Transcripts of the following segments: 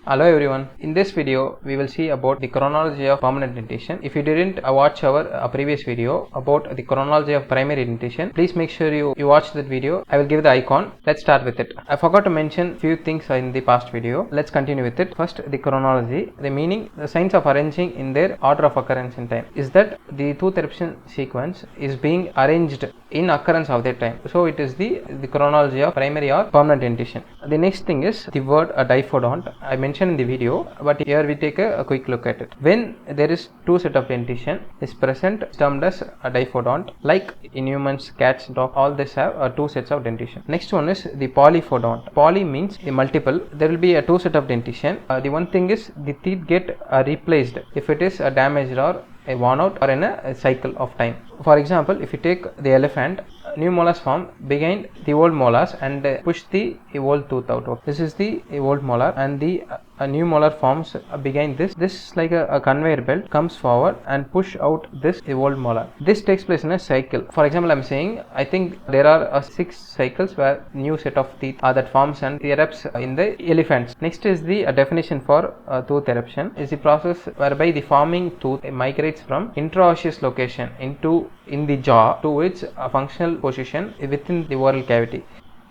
Hello everyone, in this video we will see about the chronology of permanent dentition. If you didn't watch our previous video about the chronology of primary dentition, please make sure you watch that video. I will give the icon. Let's start with it. I forgot to mention few things in the past video. Let's continue with it. First, the chronology, the meaning, the signs of arranging in their order of occurrence in time, is that the tooth eruption sequence is being arranged in occurrence of their time. So it is the chronology of primary or permanent dentition. The next thing is the word diffodont. I mentioned in the video, but here we take a quick look at it. When there is two set of dentition is present, termed as a diffodont. Like in humans, cats, dogs, all this have two sets of dentition. Next one is the polyphodont. Poly means the multiple. There will be a two set of dentition. The one thing is the teeth get replaced if it is damaged or worn out or in a cycle of time. For example, if you take the elephant, new molars form behind the old molars and push the old tooth out. This is the old molar and the new molar forms behind this. This is like a conveyor belt, comes forward and push out this old molar. This takes place in a cycle. For example, I am saying I think there are 6 cycles where new set of teeth that forms and erupts in the elephants. Next is the definition for tooth eruption. Is the process whereby the forming tooth migrates from intraosseous location in the jaw to its functional position within the oral cavity.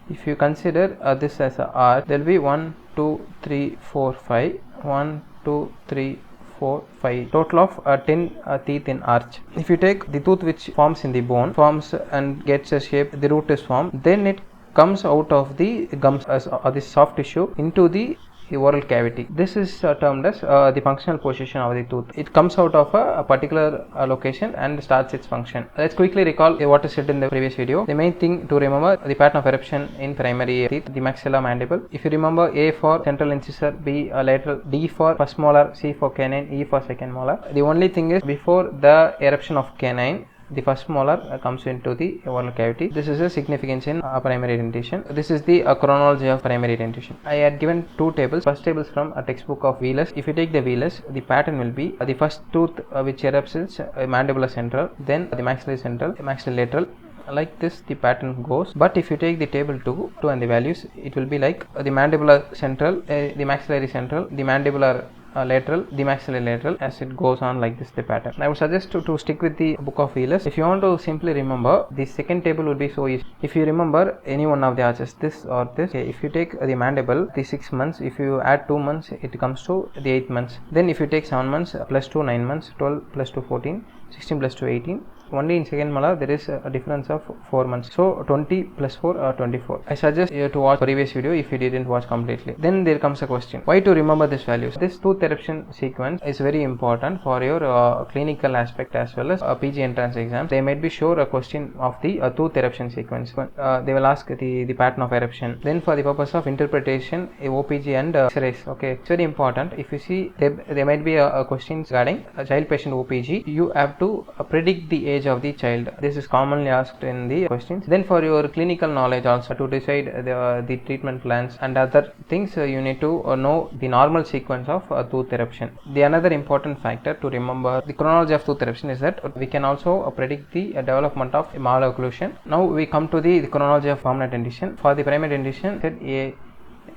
If you consider this as a arch, there will be 1, 2, 3, 4, 5. 1, 2, 3, 4, 5. Total of 10 teeth in arch. If you take the tooth which forms in the bone, forms and gets a shape, the root is formed, then it comes out of the gums as this soft tissue into the oral cavity. This is termed as the functional position of the tooth. It comes out of a particular location and starts its function. Let's quickly recall what is said in the previous video. The main thing to remember, the pattern of eruption in primary teeth, the maxilla mandible. If you remember, A for central incisor, B lateral, D for first molar, C for canine, E for second molar. The only thing is before the eruption of canine, the first molar comes into the oral cavity. This is a significance in primary dentition. This is the chronology of primary dentition. I had given two tables. First table is from a textbook of Wheelers. If you take the Wheelers, the pattern will be the first tooth which erupts is mandibular central, then the maxillary central, maxillary lateral. Like this the pattern goes. But if you take the table 2 and the values, it will be like the mandibular central, the maxillary central, the mandibular lateral, the maxillary lateral, as it goes on like this the pattern. I would suggest to stick with the book of Wheelers. If you want to simply remember, the second table will be so easy. If you remember any one of the arches, this or this, okay, if you take the mandible, the 6 months, if you add 2 months, it comes to the 8 months. Then if you take 7 months plus 2, 9 months, 12 plus 2, 14, 16 plus 2, 18. Only in second molar there is a difference of 4 months. So 20 plus 4 24. I suggest you to watch previous video if you didn't watch completely. Then there comes a question. Why to remember these values? This tooth eruption sequence is very important for your clinical aspect as well as PG entrance exams. They might be sure a question of the tooth eruption sequence. They will ask the pattern of eruption. Then for the purpose of interpretation, OPG and X-rays. Okay, it's very important. If you see there might be a question regarding a child patient OPG. You have to predict the age of the child. This is commonly asked in the questions. Then for your clinical knowledge also, to decide the treatment plans and other things, you need to know the normal sequence of tooth eruption. The another important factor to remember the chronology of tooth eruption is that we can also predict the development of malocclusion. Now we come to the chronology of permanent dentition. For the primary dentition, set A,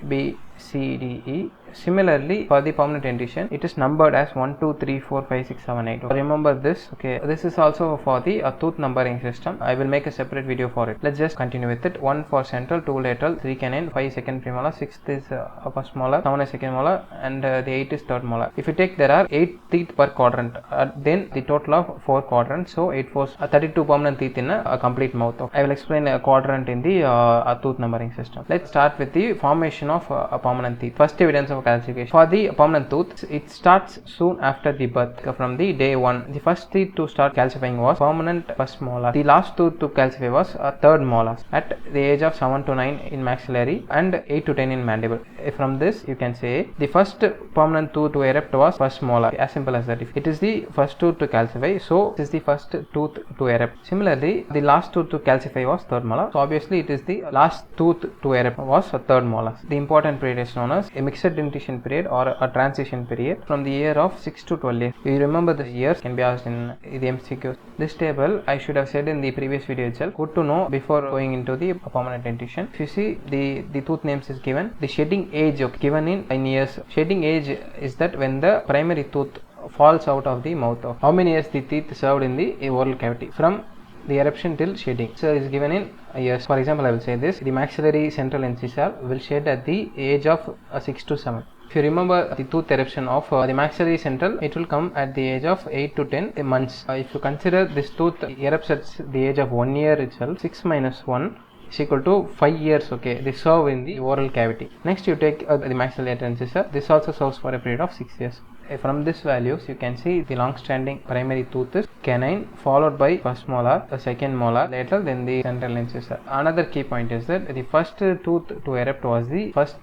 B, C, D, E. Similarly, for the permanent dentition, it is numbered as 1, 2, 3, 4, 5, 6, 7, 8. Remember this. Okay, this is also for the tooth numbering system. I will make a separate video for it. Let's just continue with it. 1 for central, 2 lateral, 3 canine, 5 second premolar, 6 is first molar, 7 is second molar, and the 8 is third molar. If you take, there are 8 teeth per quadrant, then the total of 4 quadrants, so 8 4 32 permanent teeth in a complete mouth. I will explain a quadrant in the tooth numbering system. Let's start with the formation of a permanent teeth. First evidence of calcification. For the permanent tooth, it starts soon after the birth. From the day 1, the first teeth to start calcifying was permanent first molar. The last tooth to calcify was third molar at the age of 7 to 9 in maxillary and 8 to 10 in mandible. From this you can say the first permanent tooth to erupt was first molar. As simple as that. If it is the first tooth to calcify, so it is the first tooth to erupt. Similarly, the last tooth to calcify was third molar. So obviously it is the last tooth to erupt was third molar. The important period is known as a mixed dentition dentition period or a transition period from the year of 6 to 12 years. You remember the years can be asked in the MCQs. This table I should have said in the previous video itself. Good to know before going into the permanent dentition. If you see the tooth names is given, the shedding age given in years. Shedding age is that when the primary tooth falls out of the mouth. Of how many years the teeth served in the oral cavity from the eruption till shedding. So is given in years. For example, I will say this: the maxillary central incisor will shed at the age of 6 to 7. If you remember the tooth eruption of the maxillary central, it will come at the age of 8 to 10 months. If you consider this tooth erupts at the age of 1 year itself, 6 minus 1 is equal to 5 years. Okay, they serve in the oral cavity. Next, you take the maxillary incisor. This also serves for a period of 6 years. From this values, you can see the long-standing primary tooth is canine, followed by first molar, the second molar, later then the central incisor. Another key point is that the first tooth to erupt was the first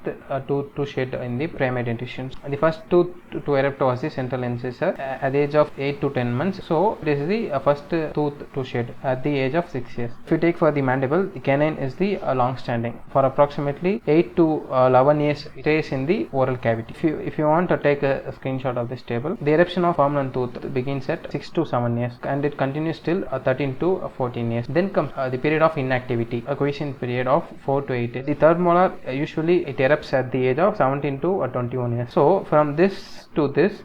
tooth to shed in the primary dentition. The first tooth to erupt was the central incisor at the age of 8 to 10 months. So it is the first tooth to shed at the age of 6 years. If you take for the mandible, the canine is the long-standing. For approximately 8 to 11 years, it stays in the oral cavity. If you want to take a screenshot of this table, the eruption of permanent tooth begins at 6 to 7 years and it continues till 13 to 14 years. Then comes the period of inactivity, a quiescent period of 4 to 8 years. The third molar usually it erupts at the age of 17 to 21 years. So from this to this,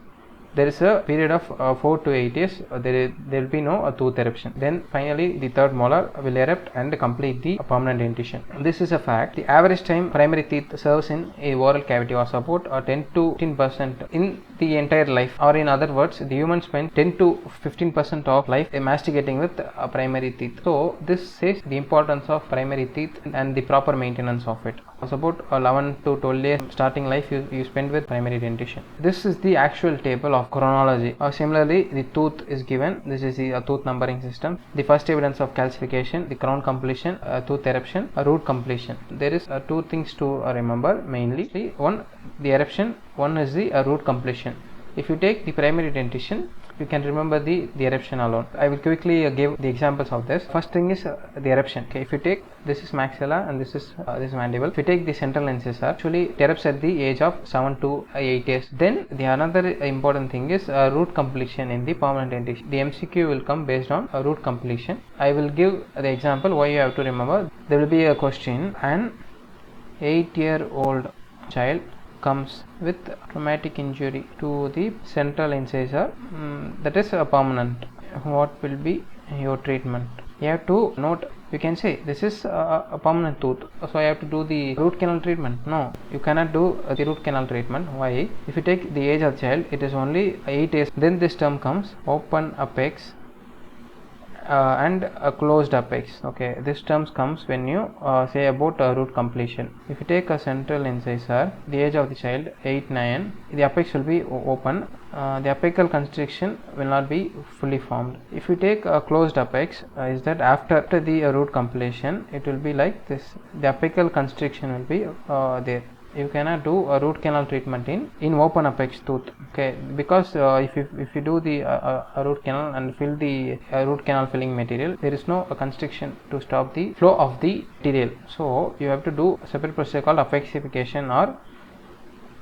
there is a period of 4 to 8 years. There will be no tooth eruption. Then finally the third molar will erupt and complete the permanent dentition. This is a fact. The average time primary teeth serves in a oral cavity was about 10 to 15% in the entire life, or in other words, the human spend 10 to 15% of life masticating with primary teeth. So this says the importance of primary teeth and the proper maintenance of it. It's about 11 to 12 years starting life you spend with primary dentition. This is the actual table of chronology. Similarly, the tooth is given. This is the tooth numbering system. The first evidence of calcification, the crown completion, tooth eruption, root completion. There is two things to remember mainly. One, the eruption. One is the root completion. If you take the primary dentition, you can remember the eruption alone. I will quickly give the examples of this. First thing is the eruption. Okay, if you take this is maxilla and this is mandible. If you take the central incisor, actually it erupts at the age of 7 to 8 years. Then the another important thing is root completion in the permanent dentition. The MCQ will come based on root completion. I will give the example why you have to remember. There will be a question: an 8-year-old child comes with traumatic injury to the central incisor, that is permanent. What will be your treatment? You have to note, you can say this is a permanent tooth, so I have to do the root canal treatment. No, you cannot do the root canal treatment. Why? If you take the age of the child, it is only 8 years. Then this term comes open apex and a closed apex. Okay, this terms comes when you say about root completion. If you take a central incisor, the age of the child 8-9, the apex will be open. The apical constriction will not be fully formed. If you take a closed apex, is that after the root completion, it will be like this. The apical constriction will be there. You cannot do a root canal treatment in open apex tooth. Okay, because if you do the root canal and fill the root canal filling material, there is no constriction to stop the flow of the material. So you have to do a separate procedure called apexification or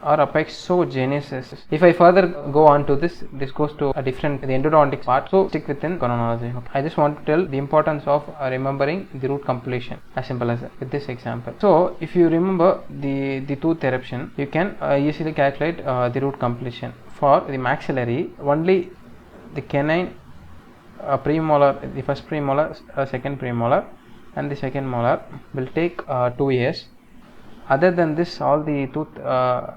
apexogenesis. If I further go on to this goes to a different, the endodontics part, so stick within chronology. Okay. I just want to tell the importance of remembering the root completion, as simple as with this example. So if you remember the tooth eruption, you can easily calculate the root completion. For the maxillary, only the canine premolar, the first premolar, second premolar and the second molar will take 2 years. Other than this, all the tooth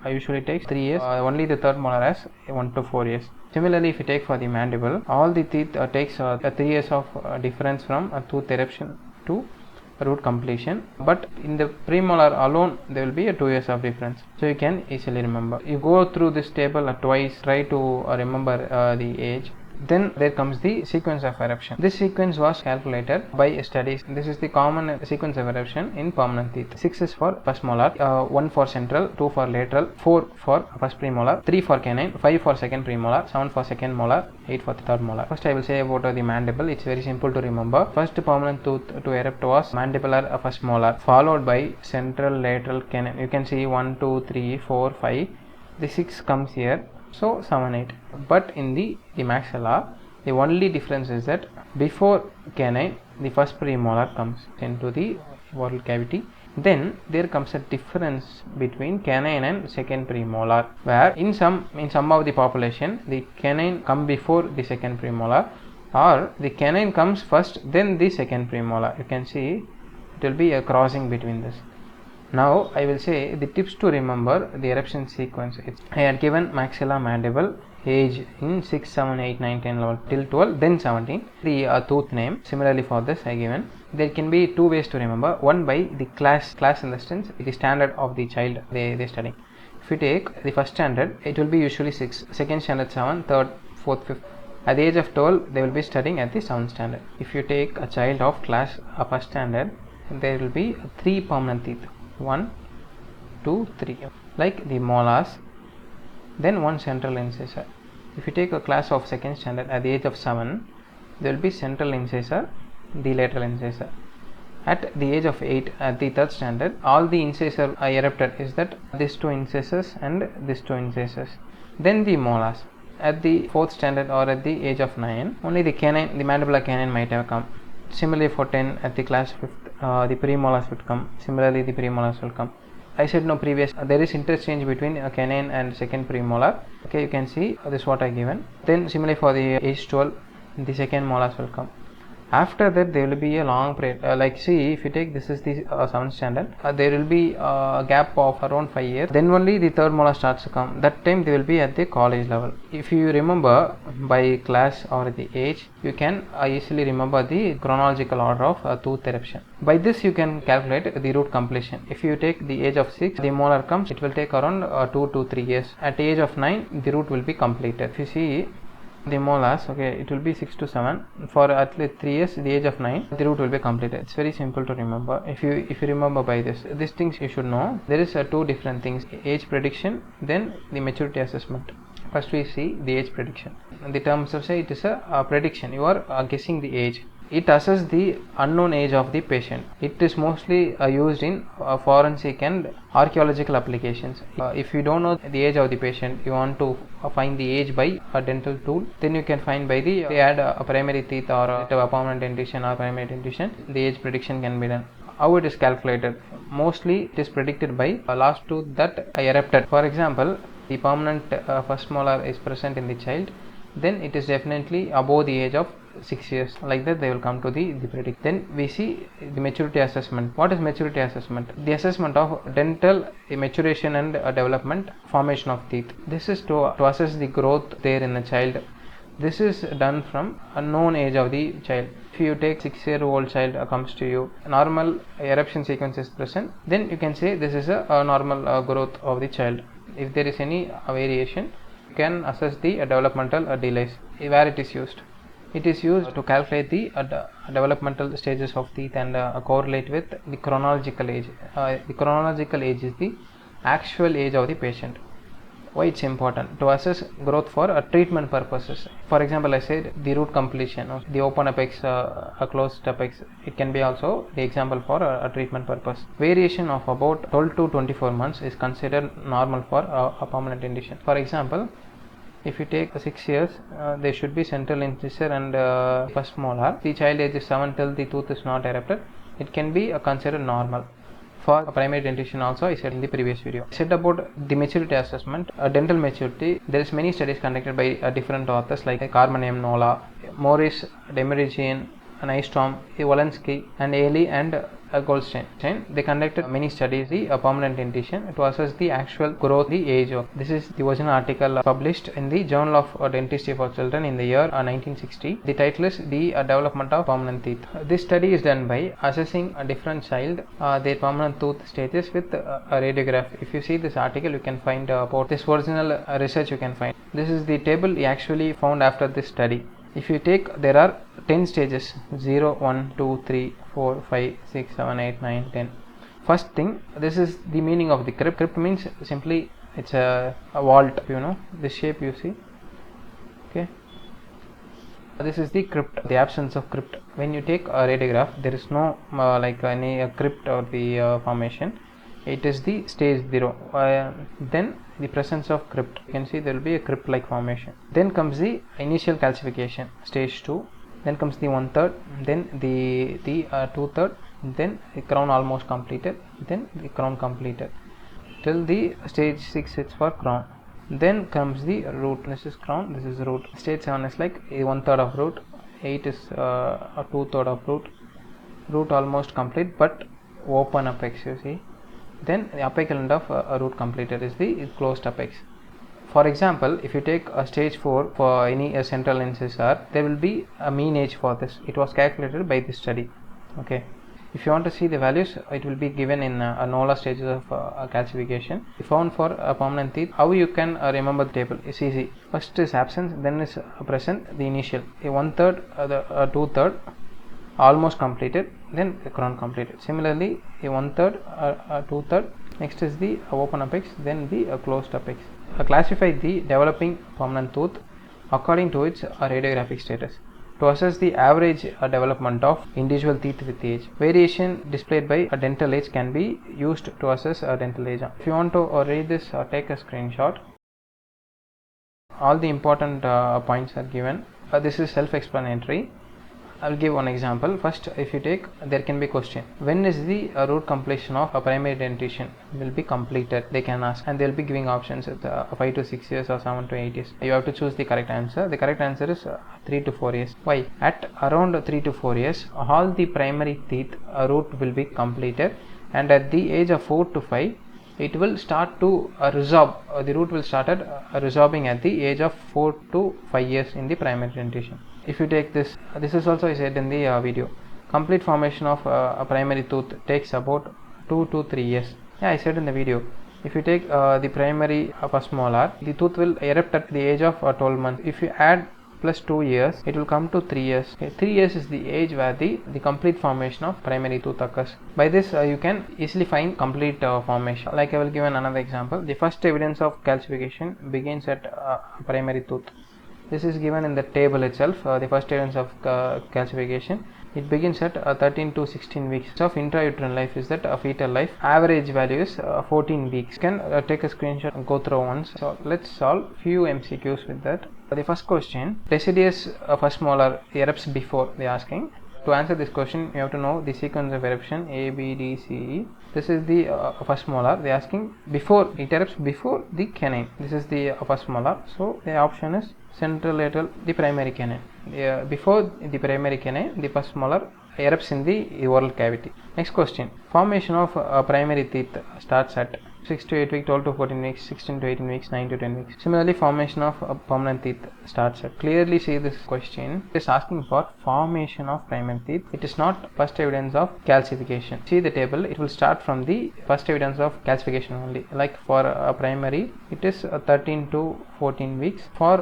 usually takes 3 years. Only the third molar has 1 to 4 years. Similarly, if you take for the mandible, all the teeth takes 3 years of difference from a tooth eruption to root completion. But in the premolar alone, there will be a 2 years of difference. So you can easily remember. You go through this table twice, try to remember the age. Then there comes the sequence of eruption. This sequence was calculated by studies. This is the common sequence of eruption in permanent teeth. 6 is for first molar, 1 for central, 2 for lateral, 4 for first premolar, 3 for canine, 5 for second premolar, 7 for second molar, 8 for the third molar. First I will say about the mandible. It's very simple to remember. First permanent tooth to erupt was mandibular first molar, followed by central, lateral, canine. You can see 1, 2, 3, 4, 5. the 6 comes here, so 7, 8. But in the maxilla, the only difference is that before canine, the first premolar comes into the oral cavity. Then there comes a difference between canine and second premolar, where in some of the population, the canine come before the second premolar, or the canine comes first, then the second premolar. You can see it will be a crossing between this. Now I will say the tips to remember the eruption sequence. I had given maxilla mandible age in 6, 7, 8, 9, 10 level till 12, then 17. The tooth name. Similarly for this I given. There can be two ways to remember. One by the class in the sense the standard of the child they studying. If you take the first standard, it will be usually 6, second standard 7, third, fourth, fifth. At the age of 12, they will be studying at the 7th standard. If you take a child of class first standard, there will be 3 permanent teeth. 1, 2, 3, like the molars, then 1 central incisor. If you take a class of second standard at the age of 7, there will be central incisor, the lateral incisor. At the age of 8, at the 3rd standard, all the incisor are erupted is that these 2 incisors and these 2 incisors. Then the molars. At the 4th standard or at the age of 9, only the canine, the mandibular canine might have come. Similarly for 10, at the class 5th, the premolars would come. Similarly the premolars will come. I said no previous, there is interchange between a canine and second premolar. Okay, you can see this is what I given. Then similarly for the age 12, the second molars will come. After that there will be a long period, like see, if you take this is the 7th standard, there will be a gap of around 5 years, then only the 3rd molar starts to come. That time they will be at the college level. If you remember by class or the age, you can easily remember the chronological order of tooth eruption. By this you can calculate the root completion. If you take the age of 6, the molar comes, it will take around 2 to 3 years. At the age of 9, the root will be completed. If you see the molars, okay, it will be 6 to 7. For at least 3 years, the age of 9, the root will be completed. It's very simple to remember. If you remember by this, these things you should know. There is 2 different things: age prediction, then the maturity assessment. First we see the age prediction. In the terms of say it is a prediction. You are guessing the age. It assesses the unknown age of the patient. It is mostly used in forensic and archaeological applications. If you don't know the age of the patient, you want to find the age by a dental tool, then you can find by they add a primary teeth or a permanent dentition or primary dentition. The age prediction can be done. How it is calculated? Mostly it is predicted by a last tooth that erupted. For example, the permanent first molar is present in the child, then it is definitely above the age of 6 years. Like that they will come to the predict. Then we see the maturity assessment. What is maturity assessment? The assessment of dental maturation and development, formation of teeth. This is to assess the growth there in the child. This is done from a known age of the child. If you take 6-year-old child comes to you, normal eruption sequence is present, then you can say this is a normal growth of the child. If there is any variation, you can assess the developmental delays. Where it is used? It is used to calculate the developmental stages of teeth and correlate with the chronological age. The chronological age is the actual age of the patient. Why it's important? To assess growth for treatment purposes. For example, I said the root completion of the open apex, a closed apex. It can be also the example for a treatment purpose. Variation of about 12 to 24 months is considered normal for a permanent dentition. For example, if you take 6 years, there should be central incisor and first molar. The child age is 7 till the tooth is not erupted. It can be considered normal. For primary dentition also, I said in the previous video. I said about the maturity assessment, dental maturity. There is many studies conducted by different authors like Carmen M. Nolla, Morris, Demirigian, Nystrom, Walensky, and Ailey and Goldstein. They conducted many studies the permanent dentition to assess the actual growth, the age of. This is the original article published in the Journal of Dentistry for Children in the year 1960. The title is The Development of Permanent Teeth. This study is done by assessing a different child, their permanent tooth stages with a radiograph. If you see this article, you can find about this original research you can find. This is the table he actually found after this study. If you take, there are 10 stages: 0, 1, 2, 3, 4, 5, 6, 7, 8, 9, 10. First thing, this is the meaning of the crypt. Crypt means simply it's a vault, you know, this shape you see. Okay. This is the crypt, the absence of crypt. When you take a radiograph, there is no like any crypt or the formation. it is the stage 0. Then the presence of crypt, you can see there will be a crypt like formation. Then comes the initial calcification, stage 2. Then comes the 1/3, then the 2/3, then the crown almost completed, then the crown completed till the stage 6 is for crown. Then comes the root. This is crown, this is root. Stage 7 is like 1/3 of root, 8 is a 2/3 of root. Root almost complete but open apex, you see. Then the apical end of a root completed is the closed apex. For example, if you take a stage 4 for any central incisor, there will be a mean age for this. It was calculated by this study. Okay. If you want to see the values, it will be given in Nolla stages of calcification. If found for permanent teeth, how you can remember the table? It's easy. First is absence, then is present, the initial. A 1/3, the 2/3, almost completed, then the crown completed. Similarly, a 1/3, 2/3, next is the open apex, then the closed apex. Classify the developing permanent tooth according to its radiographic status. To assess the average development of individual teeth with age, variation displayed by a dental age can be used to assess a dental age. If you want to read this, take a screenshot. All the important points are given. This is self-explanatory. I will give one example. First, if you take, there can be question, when is the root completion of a primary dentition will be completed, they can ask, and they will be giving options at 5 to 6 years or 7 to 8 years. You have to choose the correct answer. The correct answer is 3 to 4 years. Why? At around 3 to 4 years, all the primary teeth root will be completed, and at the age of 4 to 5, it will start to resorb. The root will start resorbing at the age of 4 to 5 years in the primary dentition. If you take this, this is also I said in the video, complete formation of a primary tooth takes about 2 to 3 years. Yeah, I said in the video. If you take the primary first molar, the tooth will erupt at the age of 12 months. If you add plus 2 years, it will come to 3 years. Okay, 3 years is the age where the complete formation of primary tooth occurs. By this, you can easily find complete formation. Like I will give another example. The first evidence of calcification begins at primary tooth. This is given in the table itself. The first evidence of calcification, it begins at 13 to 16 weeks of intrauterine life, is that fetal life. Average value is 14 weeks. You can take a screenshot and go through once. So let's solve few MCQs with that. The first question, deciduous first molar erupts before, they are asking. To answer this question, you have to know the sequence of eruption A, B, D, C, E. This is the first molar. They are asking before, it erupts before the canine. This is the first molar. So the option is central lateral, the primary canine. Before the primary canine, the first molar erupts in the oral cavity. Next question, formation of primary teeth starts at 6 to 8 weeks, 12 to 14 weeks, 16 to 18 weeks, 9 to 10 weeks. Similarly, formation of permanent teeth starts at. Clearly see this question. It is asking for formation of primary teeth. It is not first evidence of calcification. See the table. It will start from the first evidence of calcification only. Like for primary, it is 13 to 14 weeks. For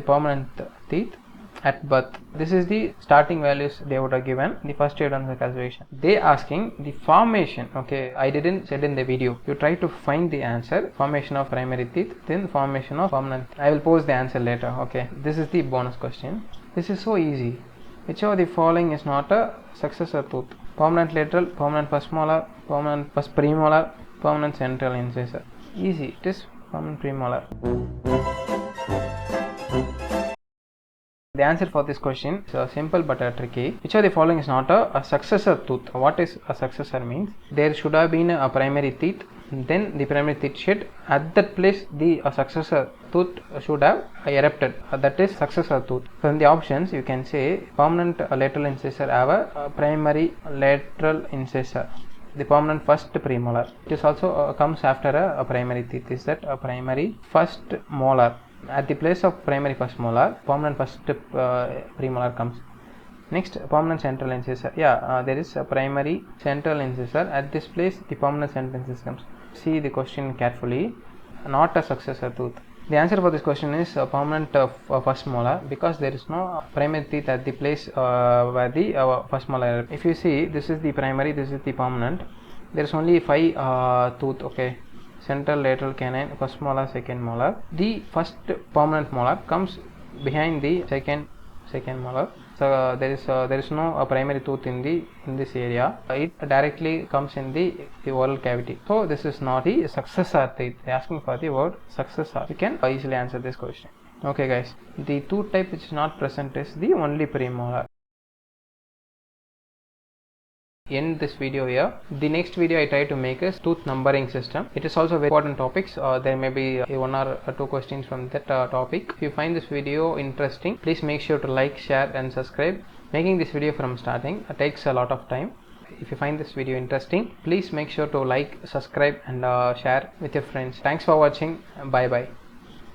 permanent teeth, at birth. This is the starting values they would have given, the first evidence of calcification. They asking the formation. Okay, I didn't said in the video. You try to find the answer, formation of primary teeth, then formation of permanent. I will post the answer later. Okay, this is the bonus question. This is so easy. Which of the following is not a successor tooth? Permanent lateral, permanent first molar, permanent first premolar, permanent central incisor. Easy. It is permanent premolar. The answer for this question is simple but tricky. Which of the following is not a successor tooth? What is a successor means? There should have been a primary teeth, then the primary teeth shed. At that place, the successor tooth should have erupted. That is successor tooth. From the options, you can say permanent lateral incisor have a primary lateral incisor. The permanent first premolar. It is also comes after a primary teeth. Is that a primary first molar? At the place of primary first molar, permanent first premolar comes. Next, permanent central incisor. Yeah, there is a primary central incisor. At this place, the permanent central incisor comes. See the question carefully. Not a successor tooth. The answer for this question is permanent first molar, because there is no primary teeth at the place where the first molar. If you see, this is the primary, this is the permanent. There is only 5 tooth. Okay. Central, lateral, canine, first molar, second molar. The first permanent molar comes behind the second molar. So there is no primary tooth in this area. It directly comes in the oral cavity. So this is not the successor teeth. They are asking for the word successor. You can easily answer this question. Okay guys, the tooth type which is not present is the only premolar. End this video here. The next video I try to make is tooth numbering system. It is also very important topics. There may be one or two questions from that topic. If you find this video interesting, please make sure to like, share and subscribe. Making this video from starting takes a lot of time. If you find this video interesting, please make sure to like, subscribe and share with your friends. Thanks for watching. Bye bye.